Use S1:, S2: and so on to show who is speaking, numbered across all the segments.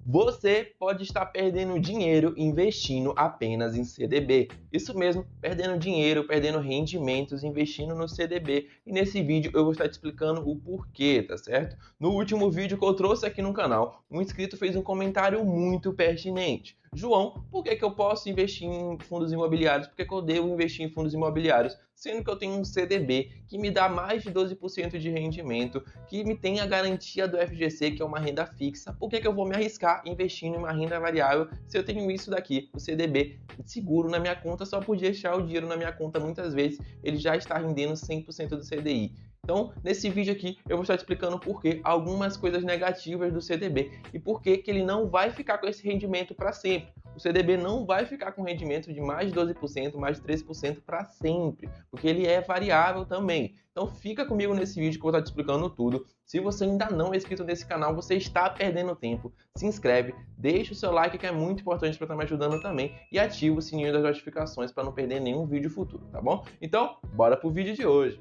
S1: Você pode estar perdendo dinheiro investindo apenas em CDB. Isso mesmo, perdendo dinheiro, perdendo rendimentos investindo no CDB. E nesse vídeo eu vou estar te explicando o porquê, tá certo? No último vídeo que eu trouxe aqui no canal, um inscrito fez um comentário muito pertinente. João, por que eu posso investir em fundos imobiliários? Por que eu devo investir em fundos imobiliários? Sendo que eu tenho um CDB que me dá mais de 12% de rendimento, que me tem a garantia do FGC, que é uma renda fixa. Por que eu vou me arriscar investindo em uma renda variável se eu tenho isso daqui, o CDB, seguro na minha conta, só por deixar o dinheiro na minha conta muitas vezes, ele já está rendendo 100% do CDI. Então, nesse vídeo aqui, eu vou estar te explicando por que algumas coisas negativas do CDB e por que ele não vai ficar com esse rendimento para sempre. O CDB não vai ficar com rendimento de mais de 12%, mais de 13% para sempre, porque ele é variável também. Então fica comigo nesse vídeo que eu vou estar te explicando tudo. Se você ainda não é inscrito nesse canal, você está perdendo tempo. Se inscreve, deixa o seu like que é muito importante para estar me ajudando também e ativa o sininho das notificações para não perder nenhum vídeo futuro, tá bom? Então, bora pro vídeo de hoje.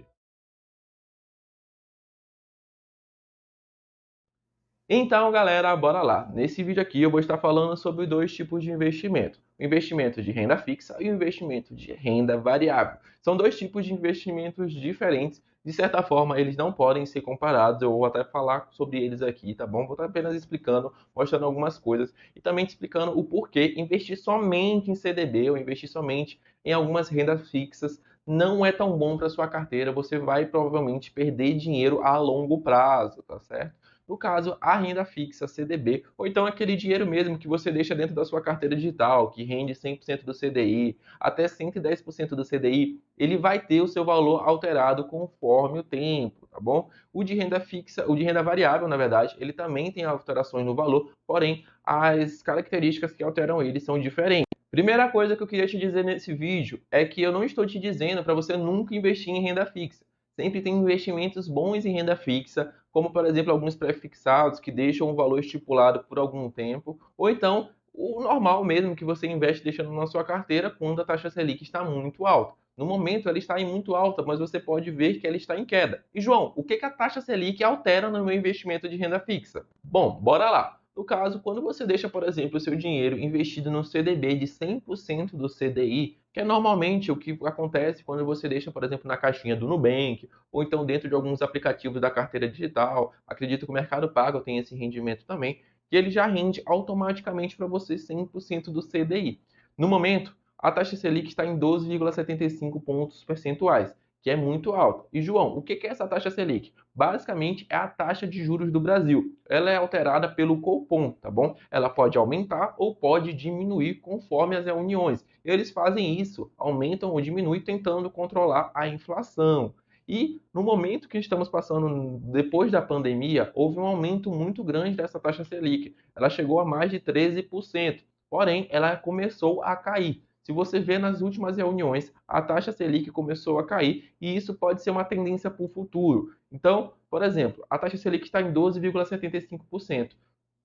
S1: Então, galera, bora lá. Nesse vídeo aqui eu vou estar falando sobre dois tipos de investimento. O investimento de renda fixa e o investimento de renda variável. São dois tipos de investimentos diferentes. De certa forma, eles não podem ser comparados. Eu vou até falar sobre eles aqui, tá bom? Vou estar apenas explicando, mostrando algumas coisas e também te explicando o porquê investir somente em CDB ou investir somente em algumas rendas fixas não é tão bom para sua carteira. Você vai provavelmente perder dinheiro a longo prazo, tá certo? No caso, a renda fixa, CDB, ou então aquele dinheiro mesmo que você deixa dentro da sua carteira digital, que rende 100% do CDI, até 110% do CDI, ele vai ter o seu valor alterado conforme o tempo, tá bom? O de renda fixa, o de renda variável, na verdade, ele também tem alterações no valor, porém, as características que alteram ele são diferentes. Primeira coisa que eu queria te dizer nesse vídeo é que eu não estou te dizendo para você nunca investir em renda fixa. Sempre tem investimentos bons em renda fixa, como por exemplo alguns pré-fixados que deixam um valor estipulado por algum tempo, ou então o normal mesmo que você investe deixando na sua carteira quando a taxa Selic está muito alta. No momento ela está em muito alta, mas você pode ver que ela está em queda. E João, o que a taxa Selic altera no meu investimento de renda fixa? Bom, bora lá. No caso, quando você deixa, por exemplo, o seu dinheiro investido no CDB de 100% do CDI, que é normalmente o que acontece quando você deixa, por exemplo, na caixinha do Nubank, ou então dentro de alguns aplicativos da carteira digital, acredito que o Mercado Pago tem esse rendimento também, que ele já rende automaticamente para você 100% do CDI. No momento, a taxa Selic está em 12,75 pontos percentuais, que é muito alta. E João, o que é essa taxa Selic? Basicamente é a taxa de juros do Brasil. Ela é alterada pelo Copom, tá bom? Ela pode aumentar ou pode diminuir conforme as reuniões. Eles fazem isso, aumentam ou diminuem tentando controlar a inflação. E no momento que estamos passando depois da pandemia, houve um aumento muito grande dessa taxa Selic. Ela chegou a mais de 13%. Porém, ela começou a cair. Se você vê nas últimas reuniões, a taxa Selic começou a cair e isso pode ser uma tendência para o futuro. Então, por exemplo, a taxa Selic está em 12,75%.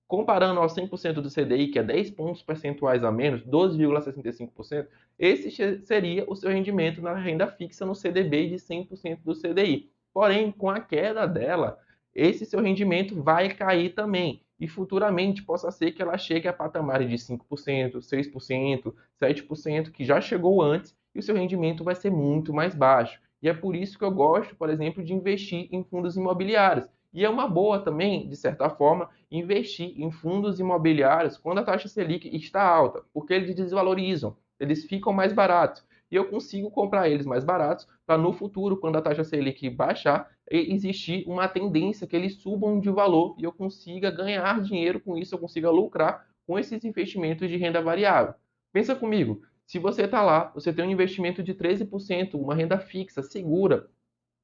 S1: Comparando ao 100% do CDI, que é 10 pontos percentuais a menos, 12,65%, esse seria o seu rendimento na renda fixa no CDB de 100% do CDI. Porém, com a queda dela, esse seu rendimento vai cair também. E futuramente possa ser que ela chegue a patamares de 5%, 6%, 7%, que já chegou antes, e o seu rendimento vai ser muito mais baixo. E é por isso que eu gosto, por exemplo, de investir em fundos imobiliários. E é uma boa também, de certa forma, investir em fundos imobiliários quando a taxa Selic está alta, porque eles desvalorizam, eles ficam mais baratos. E eu consigo comprar eles mais baratos para no futuro, quando a taxa Selic baixar, existir uma tendência que eles subam de valor e eu consiga ganhar dinheiro com isso, eu consiga lucrar com esses investimentos de renda variável. Pensa comigo, se você está lá, você tem um investimento de 13%, uma renda fixa, segura,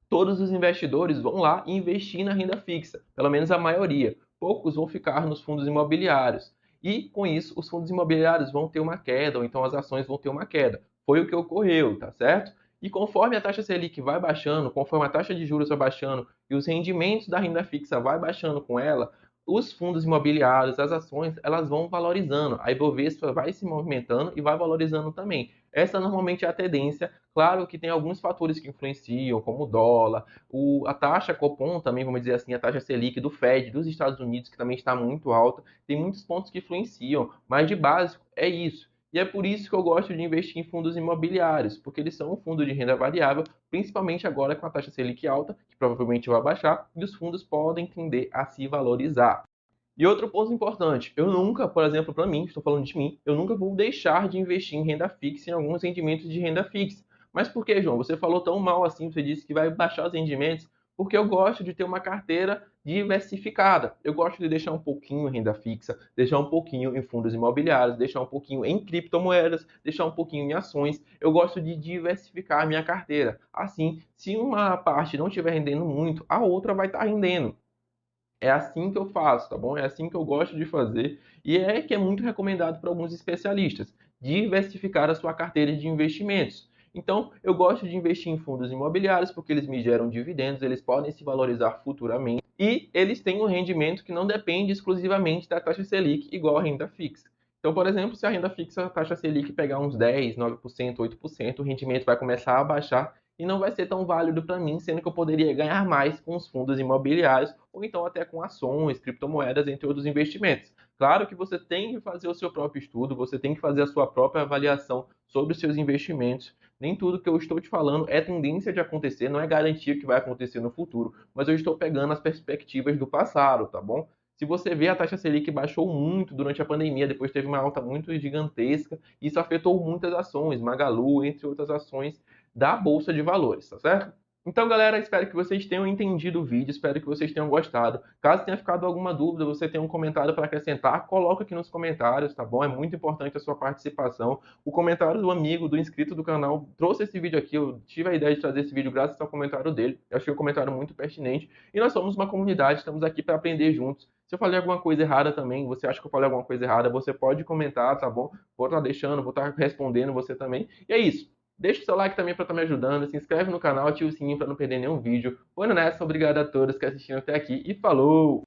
S1: todos os investidores vão lá investir na renda fixa, pelo menos a maioria. Poucos vão ficar nos fundos imobiliários. E, com isso, os fundos imobiliários vão ter uma queda, ou então as ações vão ter uma queda. Foi o que ocorreu, tá certo? E conforme a taxa Selic vai baixando, conforme a taxa de juros vai baixando e os rendimentos da renda fixa vai baixando com ela, os fundos imobiliários, as ações, elas vão valorizando. A Ibovespa vai se movimentando e vai valorizando também. Essa normalmente é a tendência. Claro que tem alguns fatores que influenciam, como o dólar, a taxa Copom também, vamos dizer assim, a taxa Selic do Fed dos Estados Unidos, que também está muito alta. Tem muitos pontos que influenciam, mas de básico é isso. E é por isso que eu gosto de investir em fundos imobiliários, porque eles são um fundo de renda variável, principalmente agora com a taxa Selic alta, que provavelmente vai baixar, e os fundos podem tender a se valorizar. E outro ponto importante, eu nunca, por exemplo, para mim, estou falando de mim, eu nunca vou deixar de investir em renda fixa, em alguns rendimentos de renda fixa. Mas por que, João? Você falou tão mal assim, você disse que vai baixar os rendimentos, porque eu gosto de ter uma carteira diversificada. Eu gosto de deixar um pouquinho em renda fixa, deixar um pouquinho em fundos imobiliários, deixar um pouquinho em criptomoedas, deixar um pouquinho em ações. Eu gosto de diversificar a minha carteira. Assim, se uma parte não estiver rendendo muito, a outra vai estar rendendo. É assim que eu faço, tá bom? É assim que eu gosto de fazer e é que é muito recomendado por alguns especialistas, diversificar a sua carteira de investimentos. Então, eu gosto de investir em fundos imobiliários porque eles me geram dividendos, eles podem se valorizar futuramente e eles têm um rendimento que não depende exclusivamente da taxa Selic, igual a renda fixa. Então, por exemplo, se a renda fixa, a taxa Selic pegar uns 10, 9%, 8%, o rendimento vai começar a baixar e não vai ser tão válido para mim, sendo que eu poderia ganhar mais com os fundos imobiliários ou então até com ações, criptomoedas, entre outros investimentos. Claro que você tem que fazer o seu próprio estudo, você tem que fazer a sua própria avaliação sobre os seus investimentos. Nem tudo que eu estou te falando é tendência de acontecer, não é garantia que vai acontecer no futuro, mas eu estou pegando as perspectivas do passado, tá bom? Se você vê, a taxa Selic baixou muito durante a pandemia, depois teve uma alta muito gigantesca, isso afetou muitas ações, Magalu, entre outras ações da Bolsa de Valores, tá certo? Então, galera, espero que vocês tenham entendido o vídeo, espero que vocês tenham gostado. Caso tenha ficado alguma dúvida, você tem um comentário para acrescentar, coloca aqui nos comentários, tá bom? É muito importante a sua participação. O comentário do amigo, do inscrito do canal, trouxe esse vídeo aqui, eu tive a ideia de trazer esse vídeo graças ao comentário dele. Eu achei um comentário muito pertinente. E nós somos uma comunidade, estamos aqui para aprender juntos. Se eu falei alguma coisa errada também, você acha que eu falei alguma coisa errada, você pode comentar, tá bom? Vou estar deixando, vou estar respondendo você também. E é isso. Deixa o seu like também para estar me ajudando, se inscreve no canal, ativa o sininho para não perder nenhum vídeo. Foi nessa, obrigado a todos que assistiram até aqui e falou!